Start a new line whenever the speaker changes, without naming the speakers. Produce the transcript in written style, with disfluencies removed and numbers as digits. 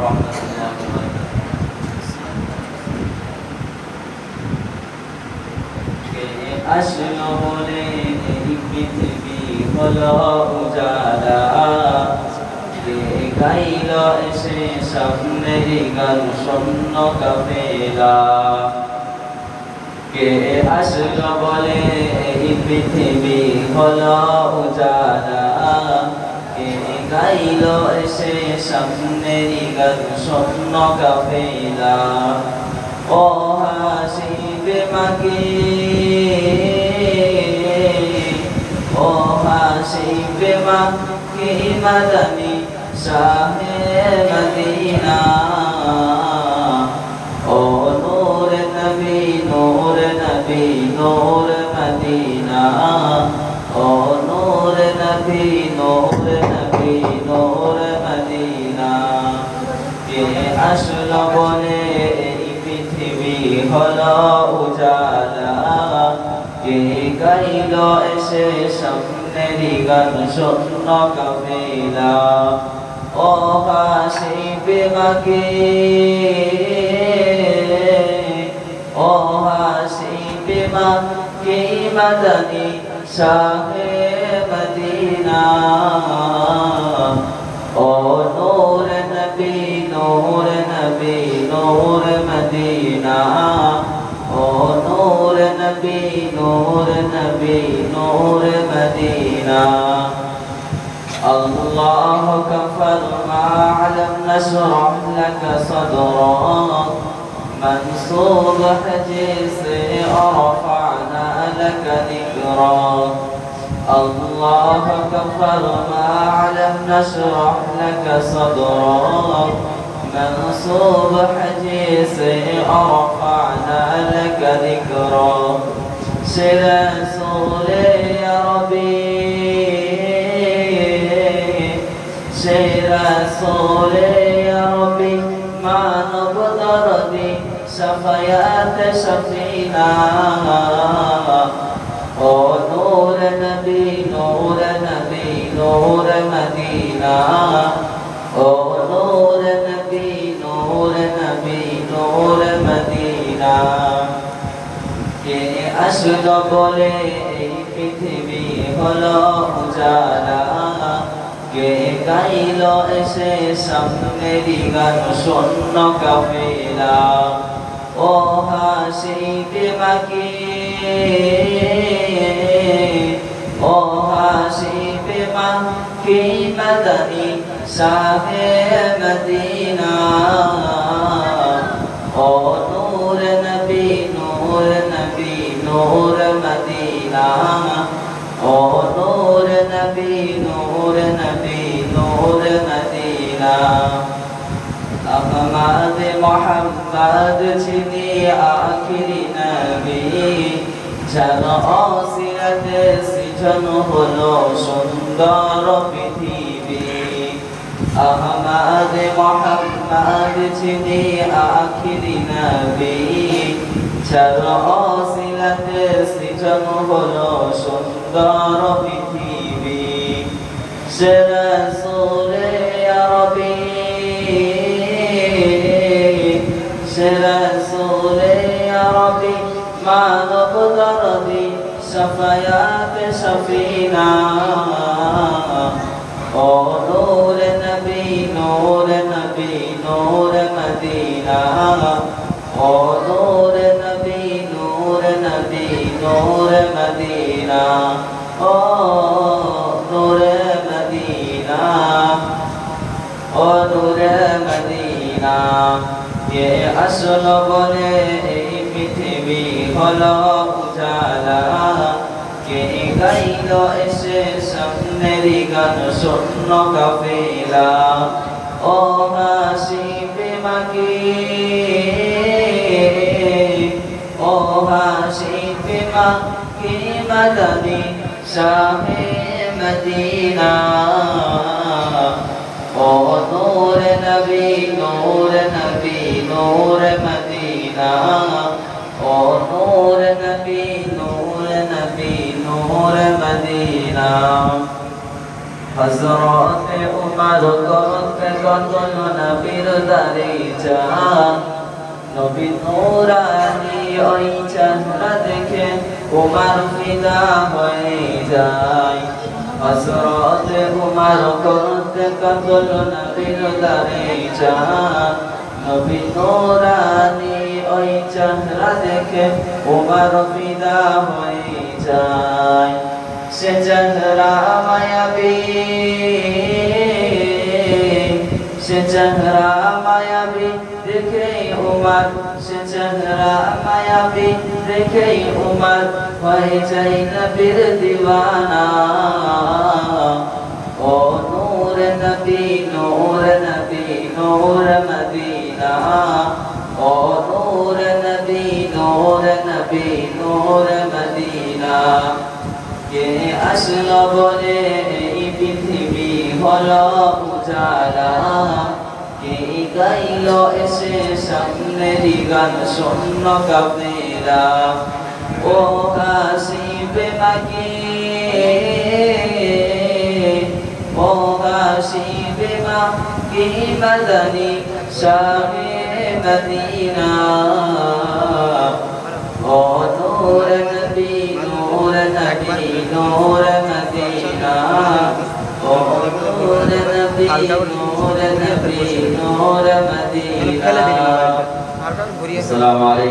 রহমতুল্লাহি ওয়া বারাকাতুহু। কে আসলো বলে এই পৃথিবী হলো উজালা, কে গাইল এসে সামনের গান শূন্য কাফেলা। কে আসলো বলে এই পৃথিবী হলো উজালা, কে গাইল এসে সামনের গান শূন্য কাফেলা। ও হাসিবে মাকে, ও হাসিবে মাকে মাদানী শাহে মদিনা। ও নূর নবী নূর নবী নূর মদিনা, ও নূর নবী নূর নবী নূর মদিনা। কে আসলো বলে এই পৃথিবী হলো উজালা, কে গাইল এসে সামনের গান শূন্য কাফেলা। ও হাসিবে মাকে, ও হাসিবে মাকে মাদানী শাহে মদিনা। ও নূর নবী নূর নবী নূর মদিনা, ও নূর নবী নূর নবী নূর মদিনা। الله كفر ما علم نشرح لك صدرك، منصوب حديث رفعنا لك ذكرك. الله كفر ما علم نشرح لك صدرك، منصوب حديث رفعنا لك ذكرك. سر رسول يا ربي، رسول يا ربي মানব দরদি শাফায়াত শফিনা। ও নূর নবী নূর নবী নূর মদিনা, ও নূর নবী নূর নবী নূর মদিনা। কে আসলো বলে এই পৃথিবী হলো উজালা, কে গাইল এসে সামনের গান শূন্য কাফেলা। ও হাসিবে মাকে, ও হাসিবে মাকে মাদানী শাহে মদিনা। ও নূর নবী নূর নবী নূর মদিনা, ও নূর নবী নূর নবী নূর মদিনা। আহমদ মোহাম্মদ যিনি আখিরি নবী, যার ওসিলাতে সৃজন হলো সুন্দর পৃথিবী। আহমদ মোহাম্মদ যিনি আখিরি নবী, যার ওসিলাতে সৃজন হলো সুন্দর পৃথিবী। সে রাসূল ইয়া রাব্বি, সে রাসূল ইয়া রাব্বি মানব দরদি শাফায়াত শফিনা। ও নূর নবী নূর নবী নূর মদিনা, ও নূর নবী নূর নবী নূর মদিনা। ও নূর মদিনা, ও নূর মদিনা। কে আসলো বলে এই পৃথিবী হলো উজালা, কে গাইল এসে সামনের গান শূন্য কাফেলা। ও হাসিবে মাকে, ও হাসিবে মাকে মাদানী শাহে মদিনা। ও নূর নবী নূর নবী নূর মদিনা, ও নূর নবী, নূর নবী, নূর মদিনা। ও নূর নবী, নূর নবী, নূর মদিনা। ও নূর নবী, নূর নবী, নূর মদিনা। ও নূর নবী, নূর নবী, নূর মদিনা। ও নূর নবী, নূর নবী, নূর মদিনা। ও নূর নবী, নূর নবী, নূর মদিনা। হযরতে উমর করতে কতল নবীর দারে যান নবী নূরানি ওই চেহারা দেখে উমর ফিদা হয়ে যায় হযরতে উমর করতে কতল নবীর দারে যান নবী নূরানি ওই চেহারা দেখে উমর ফিদা হয়ে যায় সে চেহারা মায়াবী সে চেহারা মায়াবী দেখে উমর সে চেহারা মায়াবী দেখে উমর হয়ে যায় নবীর দিওয়ানা ও নূর নবী নূর নবী নূর মদিনা ও নূর নবী নূর নবী নূর মদিনা কে আসলো বলে এই পৃথিবী হলো উজালা কে গাইলো এসে সামনেরই গান শূন্য কাফেলা ও হাসিবে মাকে ও হাসিবে মাকে মদনী শাহে মদিনা ও নূর নবী নূর নবী নূর মদিনা ও নূর নবী নূর নবী নূর মদিনা। আসসালামু আলাইকুম।